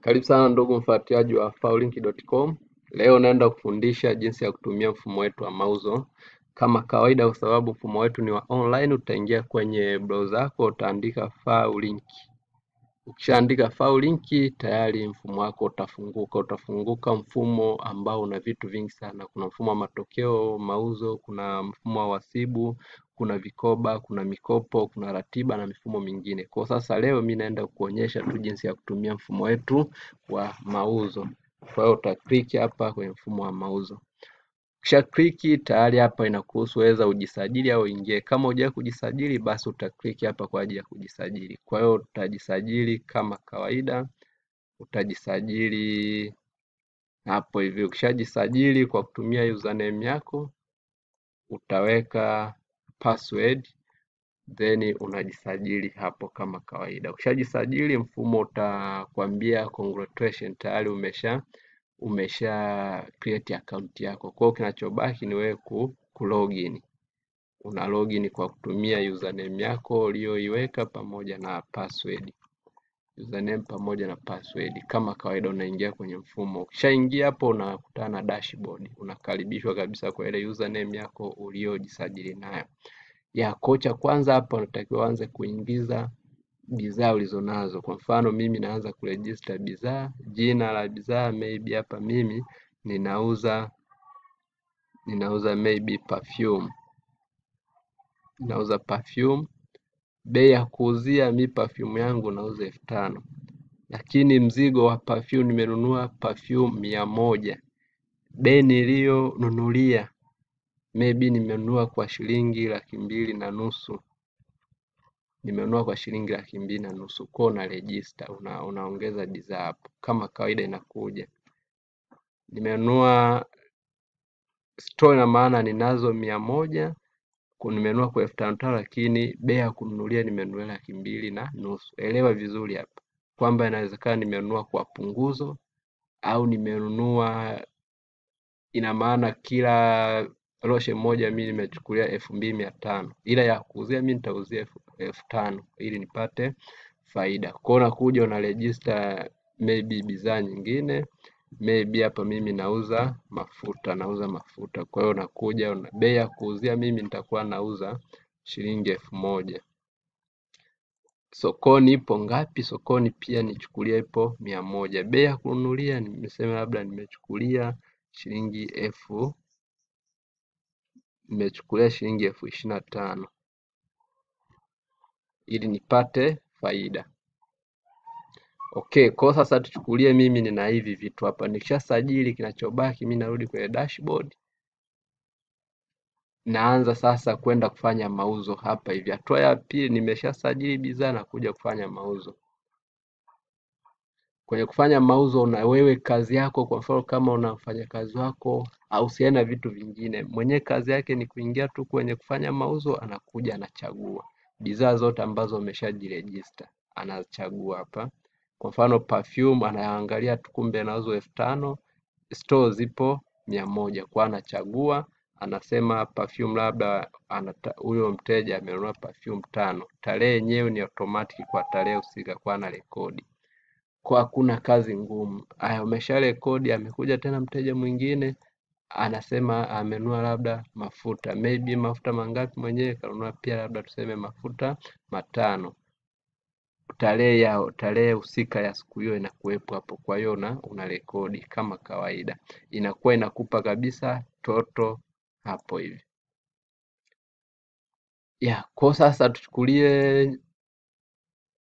Karibu sana ndugu mfuatiliaji wa faulink.com. Leo naenda kufundisha jinsi ya kutumia mfumo wetu wa mauzo kama kawaida, kwa sababu mfumo wetu ni wa online. Utaingia kwenye browser yako, utaandika faulink. Ukishaandika faulink, tayari mfumo wako utafunguka mfumo ambao una vitu vingi sana. Kuna mfumo wa matokeo mauzo, kuna mfumo wa wasibu, kuna vikoba, kuna mikopo, kuna ratiba na mifumo mingine. Kwa sasa leo mimi naenda kuonyesha tu jinsi ya kutumia mfumo wetu wa mauzo. Kwa hiyo utaklik hapa kwenye mfumo wa mauzo. Kisha kliki, tayari hapa inakuhusu weza ujisajili au ingie. Kama hujawahi kujisajili, basi utakliki hapa kwa ajili ya kujisajili. Kwa hiyo utajisajili kama kawaida, utajisajili hapo hivi. Ukishajisajili kwa kutumia username yako, utaweka password, then unajisajili hapo kama kawaida. Ukishajisajili, mfumo utakwambia congratulations, tayari umesha create account yako. Kwa hiyo kinachobaki ni wewe kulogin. Una login kwa kutumia username yako uliyoiweka pamoja na password. Username pamoja na password. Kama kawaida unaingia kwenye mfumo. Ukishaingia hapo unakutana na dashboard. Unakaribishwa kabisa kwa ile username yako uliyojisajili nayo. Ya kocha kwanza hapa unatakiwa anze kuingiza bidhaa ulizonazo. Kwa mfano mimi naanza kuregister bidhaa, jina la bidhaa maybe hapa mimi ninauza maybe perfume. Nauza perfume. Bei ya kuuzia mi perfume yangu nauza 5,000. Lakini mzigo wa perfume nimenunua perfume 100. Bei niliyonunulia maybe nimenunua kwa shilingi 2,500. Nimenunua kwa shilingi 2,500. Kwa una register, unaongeza bidhaa hapo. Kama kawaida inakuja. Nimenunua store na maana ninazo 100. Nimenunua kwa 5,500, lakini bei ya kununulia nimenunua 2,500. Elewa vizuri hapa kwamba inawezekana nimenunua kwa punguzo au nimenunua, ina maana kila roshe moja mimi nimechukulia 2,500, ila ya kuuzia mimi nitauzia 5,000 ili nipate faida. Kwa hiyo unakuja una register maybe bidhaa nyingine, maybe hapa mimi nauza mafuta. Kwa hiyo unakuja bei ya kuuzia mimi nitakuwa nauza shilingi 1,000. Sokoni ipo ngapi? Sokoni pia nichukulia ipo 100. Bei ya kununulia nimesema labda nimechukulia shilingi 25,000 ili nipate faida. Okay, kwa sasa tuchukulie mimi nina hivi vitu hapa. Nikishasajili, kinachobaki mimi narudi kwenye dashboard. Naanza sasa kwenda kufanya mauzo hapa hivi. Hatua ya pili, nimeshasajili bidhaa na kuja kufanya mauzo. Kwenye kufanya mauzo na wewe kazi yako, kwa mfano kama unafanya kazi wako au siana vitu vingine, mwenye kazi yake ni kuingia tu kwenye kufanya mauzo, anakuja anachagua bidhaa zote ambazo umeshajiregister, anachagua hapa. Kwa mfano perfume anaangalia tu, kumbe anauzwa 5,000, store zipo 100, kwa anachagua, anasema perfume labda huyo mteja amenunua perfume 5. Tarehe yenyewe ni automatic kwa tarehe husika, kwa ana rekodi. Kwa hakuna kazi ngumu. Haya, umesha rekodi, amekuja tena mteja mwingine anasema amenunua labda mafuta, maybe mafuta mangapi, mwenyewe kanunua pia labda tuseme mafuta 5. Tarehe husika ya siku hiyo inakuwepo hapo. Kwa hiyo una rekodi kama kawaida, inakuwa inakupa kabisa toto hapo hivi. Kwa sasa tuchukulie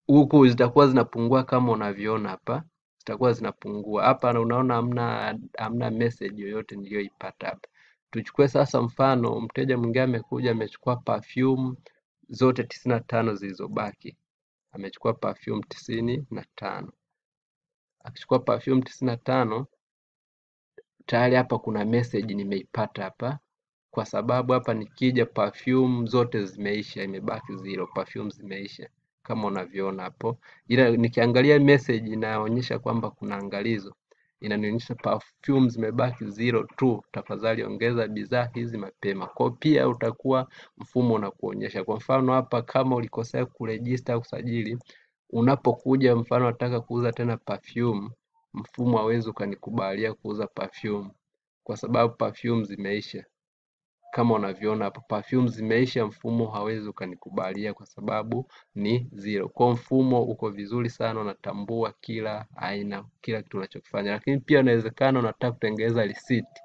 huku zitakuwa zinapungua kama unavyoona hapa, zitakuwa zinapungua hapa, na unaona hamna message yoyote niliyoipata hapa. Tuchukue sasa mfano mteja mwingine amekuja amechukua perfume zote 95 zilizobaki. Amechukua perfume 95. Akichukua perfume 95, tayari hapa kuna message nimeipata hapa, kwa sababu hapa nikija perfume zote zimeisha, imebaki 0, perfume zimeisha kama unavyoona hapo. Ila nikiangalia message inaonyesha kwamba kuna angalizo, inanionyesha perfume zimebaki 0 tu, tafadhali ongeza bidhaa hizi mapema. Kwa pia utakuwa mfumo unakuonyesha. Kwa mfano hapa kama ulikosea kuregister kusajili, Unapokuja mfano nataka kuuza tena perfume, mfumo hawezi ukanikubalia kuuza perfume kwa sababu perfume zimeisha. Kama unavyoona hapo, perfume zimeisha, mfumo hawezi ukanikubalia kwa sababu ni zero. Kwa mfumo uko vizuri sana, unatambua kila aina, kila kitu unachokifanya. Lakini pia inawezekana unataka kutengeneza receipt.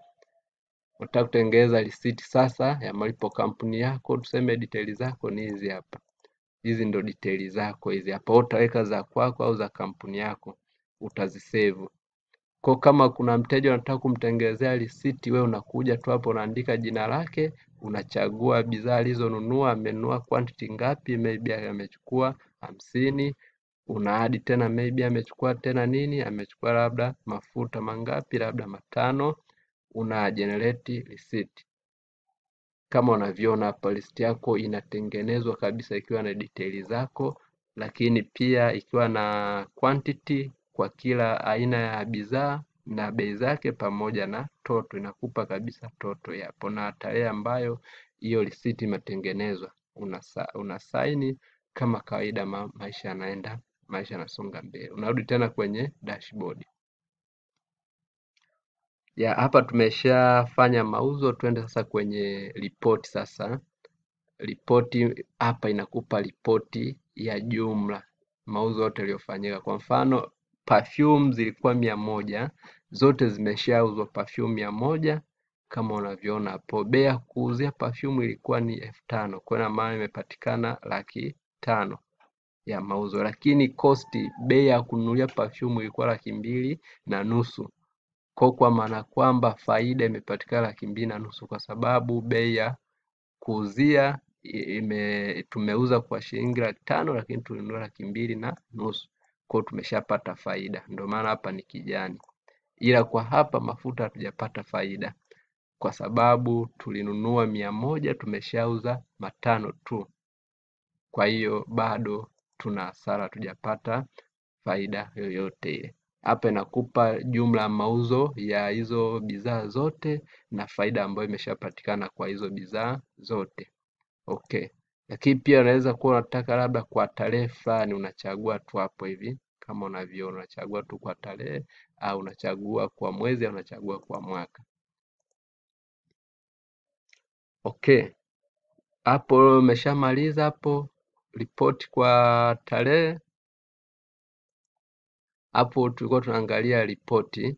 Unataka kutengeneza receipt sasa ya malipo kampuni yako, tuseme details zako ni hizi hapa. Hizi ndo details zako hizi hapa. Utaweka za kwako au za kampuni yako, utazisave. Kwa kama kuna mteja unataka kumtengenezea receipt, wewe unakuja tu hapo unaandika jina lake, unachagua bidhaa alizonunua, amenunua quantity ngapi, maybe amechukua 50, unaadi tena maybe amechukua tena nini, amechukua labda mafuta mangapi, labda 5, una generate receipt. Kama unavyoona hapa, list yako inatengenezwa kabisa ikiwa na details zako, lakini pia ikiwa na quantity kwa kila aina ya bidhaa na bei zake pamoja na total. Inakupa kabisa total hapo na tarehe ambayo hiyo receipt imetengenezwa. Una sign kama kawaida, maisha yanaenda, maisha yanasonga mbele. Unarudi tena kwenye dashboard. Ya hapa tumeshafanya mauzo, twende sasa kwenye ripoti sasa. Ripoti hapa inakupa ripoti ya jumla mauzo yote yaliyofanyika. Kwa mfano perfume zilikuwa 100, zote zimeshauzwa perfume 100 kama unavyoona hapo. Bei ya kuuzia perfume ilikuwa ni 5000, kwa maana imepatikana 500,000 ya mauzo, lakini cost, bei ya kununulia perfume ilikuwa 2,500,000. Kwa maana kwamba faida imepatikana 2,500,000 kwa sababu bei ya kuuzia tumeuza kwa shilingi 500,000 lakini tulinunua 2,500,000. Kwa tumeshapata faida, ndio maana hapa ni kijani. Ila kwa hapa mafuta hatujapata faida kwa sababu tulinunua 100, tumeshauza 5 tu. Kwa hiyo bado tuna hasara, hatujapata faida yoyote ile. Hapa inakupa jumla ya mauzo ya hizo bidhaa zote na faida ambayo imeshapatikana kwa hizo bidhaa zote. Okay. Lakini pia unaweza kuwa unataka labda kwa tarehe fulani, unachagua tu hapo hivi kama unavyoona, unachagua tu kwa tarehe au unachagua kwa mwezi au unachagua kwa mwaka. Okay. Hapo umeshamaliza hapo ripoti kwa tarehe. Hapo tulikuwa tunaangalia ripoti.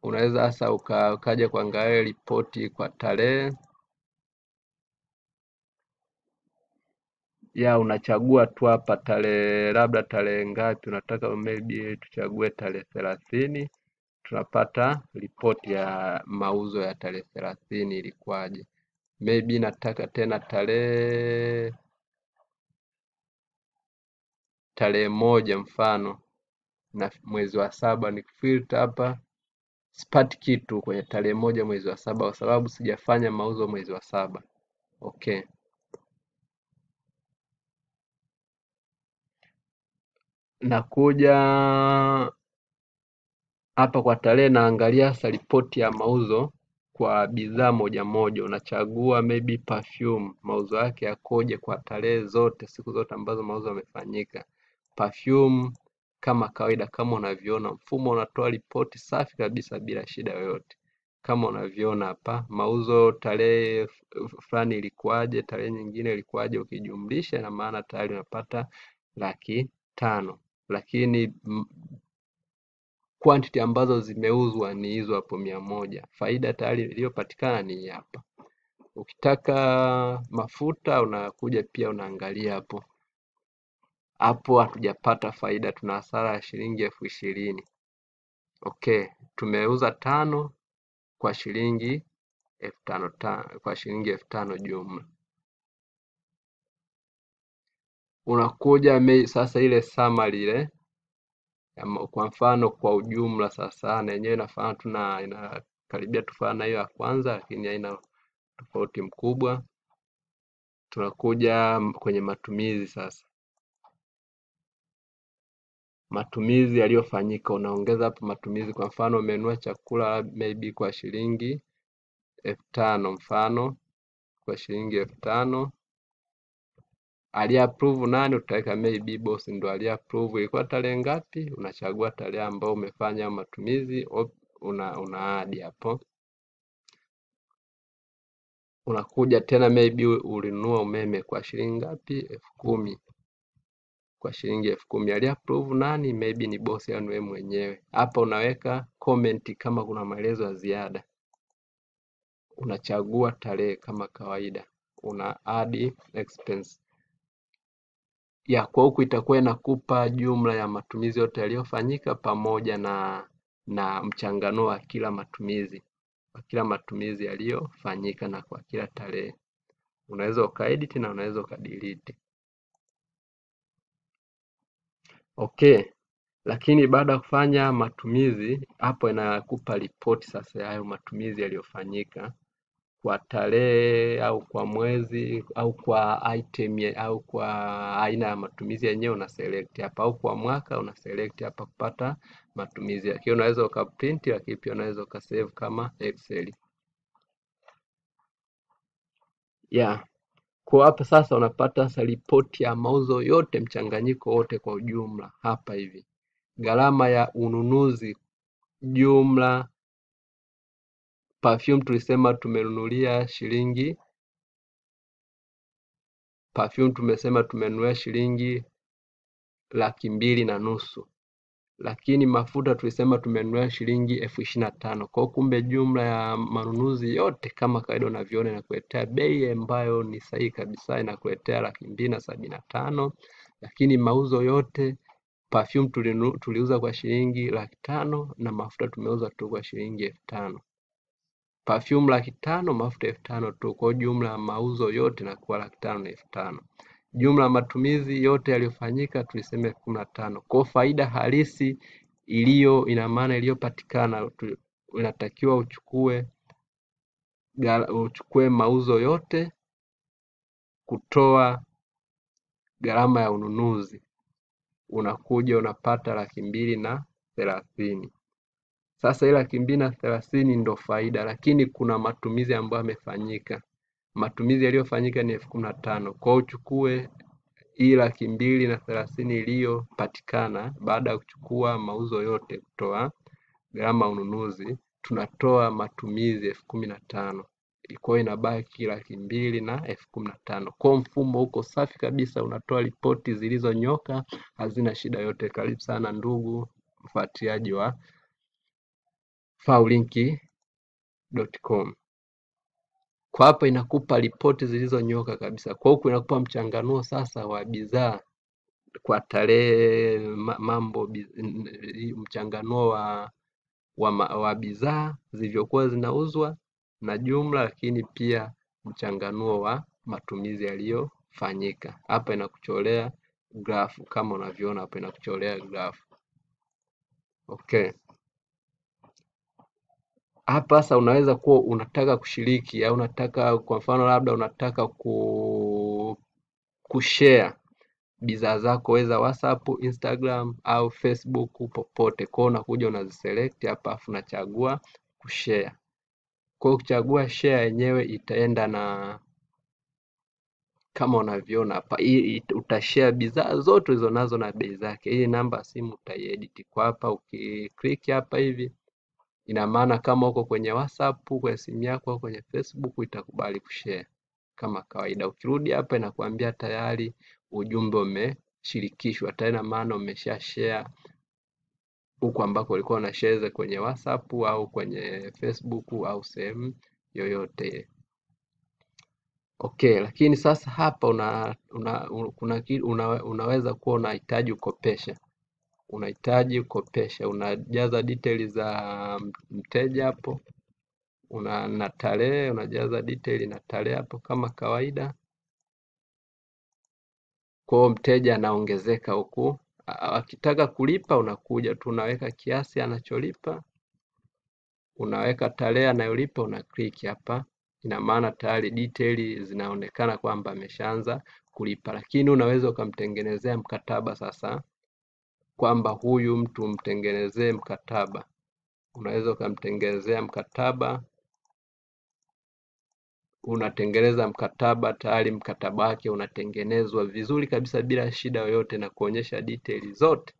Unaweza sasa ukaja kuangalia ripoti kwa tarehe. Ya unachagua tu hapa tarehe, labda tarehe ngapi unataka, maybe tuchague tarehe 30. Tunapata ripoti ya mauzo ya tarehe 30 ilikuwaje. Maybe nataka tena tarehe 1 mfano na mwezi wa 7, nikifilter hapa sipati kitu kwenye tarehe 1 mwezi wa 7 kwa sababu sijafanya mauzo mwezi wa 7. Okay. Nakuja hapa kwa tarehe, naangalia sasa ripoti ya mauzo kwa bidhaa moja moja. Unachagua maybe perfume, mauzo yake yakoje kwa tarehe zote, siku zote ambazo mauzo yamefanyika. Perfume kama kawaida, kama unavyoona mfumo unatoa ripoti safi kabisa bila shida yoyote. Kama unavyoona hapa, mauzo tarehe fulani ilikuwaje, tarehe nyingine ilikuwaje, ukijumlisha na maana tayari unapata 500,000. Lakini quantity ambazo zimeuzwa ni hizo hapo 100. Faida tayari iliyopatikana ni hapa. Ukitaka mafuta unakuja pia unaangalia hapo. Hapo hatujapata faida, tuna hasara ya shilingi 20,000. Okay, tumeuza 5 kwa shilingi 5,000, kwa shilingi 5,000 jumla. Unakuja sasa ile summary ile, kwa mfano kwa ujumla sasa, na yenyewe inafanana inakaribia tufanana na hiyo ya kwanza, lakini haina tofauti mkubwa. Tunakuja kwenye matumizi sasa. Matumizi yaliyofanyika, unaongeza hapo matumizi. Kwa mfano umenunua chakula maybe kwa shilingi 5,000, mfano kwa shilingi 5,000. Aliapprove nani, utaweka maybe boss ndo aliapprove. Ilikuwa tarehe ngapi, unachagua tarehe ambayo umefanya matumizi, una add hapo. Unakuja tena maybe ulinunua umeme kwa shilingi ngapi, 10,000, kwa shilingi 10,000. Aliapprove nani, maybe ni boss au wewe mwenyewe. Hapa unaweka comment kama kuna maelezo ya ziada. Unachagua tarehe kama kawaida, una add expense ya kwa huku itakuwa inakupa jumla ya matumizi yote yaliyofanyika pamoja na mchanganuo wa kila matumizi, kwa kila matumizi yaliyofanyika na kwa kila tarehe. Unaweza ukaedit na unaweza ukadelete. Okay, lakini baada ya kufanya matumizi hapo inakupa ripoti sasa ya hayo matumizi yaliyofanyika kwa tarehe au kwa mwezi au kwa item au kwa aina ya matumizi yenyewe, una select hapa, au kwa mwaka una select hapa kupata matumizi yake. Unaweza ukaprint, lakini pia unaweza ukasave kama Excel. Kwa hapa sasa unapata sasa ripoti ya mauzo yote, mchanganyiko wote kwa ujumla hapa hivi. Gharama ya ununuzi jumla, perfume tulisema tumenunulia shilingi, perfume tumesema tumenunua shilingi 250,000, lakini mafuta tulisema tumenunua shilingi 25,000. Kwa kumbe jumla ya manunuzi yote kama kawaida unavyoona inakuletea bei ambayo ni sahihi kabisa, inakuletea 275,000. Lakini mauzo yote, perfume tuliuza kwa shilingi 500,000 na mafuta tumeuza tu kwa shilingi 5,000. Perfume 500,000, mafuta 5,000 tu. Kwa jumla ya mauzo yote inakuwa 500,000 na 5,000. Jumla ya matumizi yote yaliyofanyika tulisema 15,000. Kwa faida halisi ina maana iliyopatikana, unatakiwa uchukue mauzo yote kutoa gharama ya ununuzi, unakuja unapata 230,000. Sasa ile 230,000 ndo faida, lakini kuna matumizi ambayo yamefanyika. Matumizi yaliyofanyika ni 15,000. Kwa uchukue hii 230,000 iliyopatikana baada ya kuchukua mauzo yote kutoa gharama ununuzi, tunatoa matumizi 15,000. Kwa inabaki 215,000. Kwa mfumo huko safi kabisa, unatoa ripoti zilizonyoka, hazina shida yote. Karibu sana ndugu mfuatiliaji wa faulink.com. Kwa hapa inakupa ripoti zilizonyoka kabisa. Kwa huku inakupa mchanganuo sasa wa bidhaa kwa tarehe, mchanganuo wa bidhaa zilivyokuwa zinauzwa na jumla, lakini pia mchanganuo wa matumizi yaliyofanyika. Hapa inakucholea grafu kama unavyoona hapa, inakucholea grafu. Okay. Hapa sasa unaweza kuwa unataka kushiriki au unataka, kwa mfano labda unataka kushare bidhaa zako, weza WhatsApp, Instagram au Facebook, popote. Kwa unakuja unaziselect hapa afu unachagua kushare. Kwa ukichagua share yenyewe itaenda na kama unavyoona hapa, utashare bidhaa zote hizo nazo na bei zake. Hii namba ya simu utaiedit kwa hapa, ukiklik hapa hivi ina maana kama uko kwenye WhatsApp, kwenye simu yako au kwenye Facebook itakubali kushare kama kawaida. Ukirudi hapa inakuambia tayari ujumbe umeshirikishwa, tena maana umesha share huko ambako ulikuwa una share kwenye WhatsApp au kwenye Facebook au sehemu yoyote. Okay, lakini sasa hapa unaweza kuwa unahitaji ukopesha, unajaza details za mteja hapo, na tarehe, unajaza detail na tarehe hapo kama kawaida. Kwa mteja anaongezeka huku, akitaka kulipa unakuja tu unaweka kiasi anacholipa, unaweka tarehe anayolipa, una click hapa, ina maana tayari detail zinaonekana kwamba ameshaanza kulipa. Lakini unaweza ukamtengenezea mkataba sasa, kwamba huyu mtu mtengenezee mkataba. Unaweza ukamtengenezea mkataba unatengeneza mkataba tayari, mkataba wake unatengenezwa vizuri kabisa bila shida yoyote na kuonyesha details zote